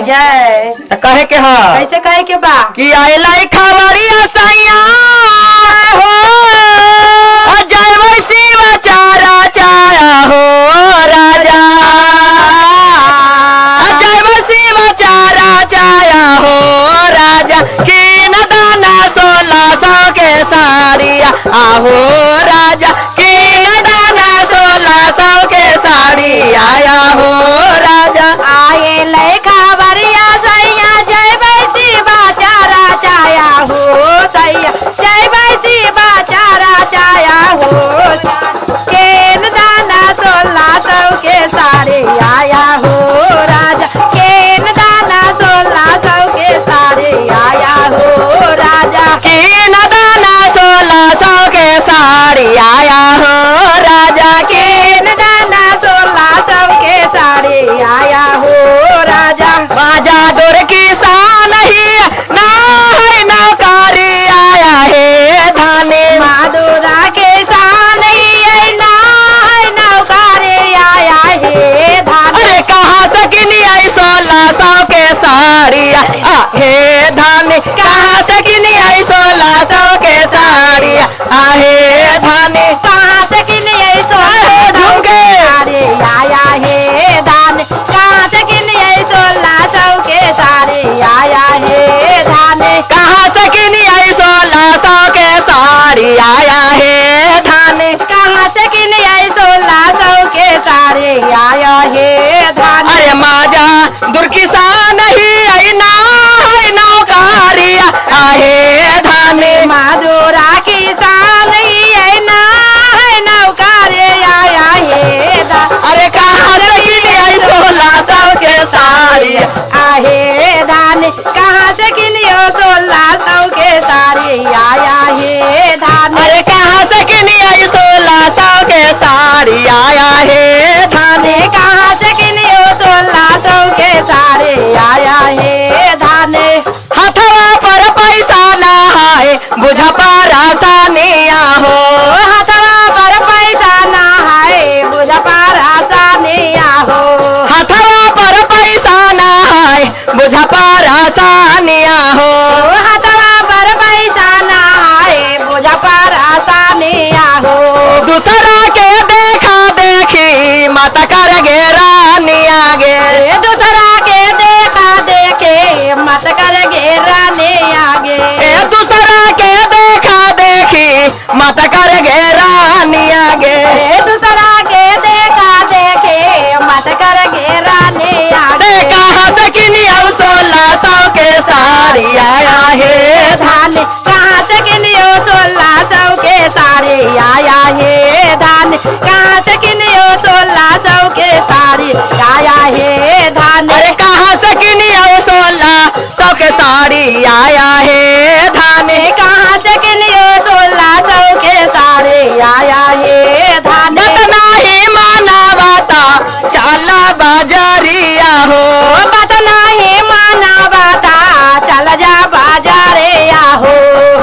जय। तो कहे के हा कैसे कहे के बा कि आइला खबरिया सैया हो जय शिव चारा चाया हो राजा जय शिव चारा चाया हो राजा कीन दाना 1600 के साड़िया आहो राजा कीन दाना 1600 के साड़ी आया हो राजा आए ले खबरिया सैया जय शिव चारा चाया हो सैया जय शिव चारा चाया हो केन दाना 1600 के साड़ी आया हो राजा केन दाना 1600 के साड़ी आया हो राजा कीन दाना 1600 के साड़ी आया हो राजा केन दाना 1600 के साड़ी आया हो राजा बाजा दूर किसान ही ना है नौकारी आया है धानी माधुरा के सान ही ना है नौकारी आया है धान अरे कहाँ से किनी आई 1600 के साड़िया आहे धानी कहाँ से किनी आई 1600 के साड़िया आहे धानी कहाँ से किनिए झुमके सारे आया है धान कहाँ से किनिए 1600 के सारे आया है धान कहाँ से किनी आई 1600 के साड़ी आया है धानी कहाँ से किनिए 1600 के सारे आया है धान अरे माजा दुर्किसान ही आई ना है नौकारिया आहे धानी माधुरा किसान ही ना है नौकारे आया है धान अरे कहाँ से किनी आई 1600 के साड़ी आहे धान कहाँ से किनियो 1600 के सारे आया है धान अरे कहाँ से किनी आई 1600 के साड़ी आया है धानी कहाँ से किनियो 1600 के सारे आया है धान हथवा पर पैसा ना है बुझा पारासानिया हो हथवा पर पैसा ना है बुझ पारासानिया हो हथवा पर पैसा ना है बुझा पारासानिया हो हथवा पर पैसा ना है बुझ पारासानिया हो दूसरा के देखा देखी मत कर गे रानिया गे दूसरा के देखा देखे मत कर घेराने आगे दूसरा के देखा देखी मत कर गे रानिया गे दूसरा के देखा देखे मत कर घेराने आगे कहाँ से किनी अब 1600 के साड़ी आया है धान कहाँ से किनियो 1600 के सारे आया है धान कहाँ से किनियो 1600 के सारे आया है धान अरे कहाँ से किनी अब 1600 के साड़ी आया है धानी कहाँ से किनियो 1600 के सारे आया है धान बतना ही माना बाता चाला बाजारिया हो बात नहीं माना बाता चल जा बाजारे आहो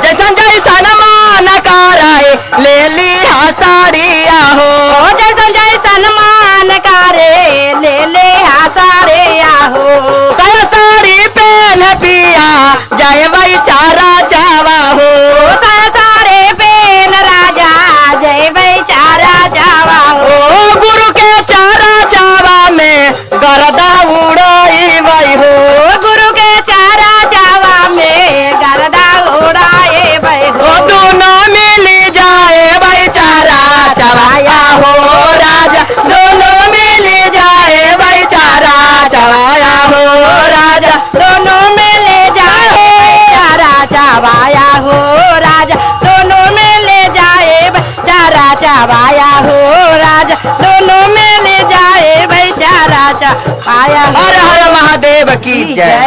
जैसन जैसन मान कराए ले ली साड़िया हो जैसन जैसन मान करे ले सारे आहो साया साड़ी पहन पिया जाए भाई चारा चावा हो सारे पेन राजा जय बेचारा जावा हो ओ गुरु के चारा चावा में गरदा उड़ाई भाई हो गुरु के चारा जावा में गरदा उड़ाए बे ओ हो दोनों मिल जाए भाई चारा चवाया हो राजा दोनों मिल जाए भाई चारा चवाया हो राजा दोनों में ले जाए चारा चबाया हो राजा दोनों में ले जाए चारा चबाया हो राजा दोनों में ले जाए चारा चबाया हर हर महादेव की जय।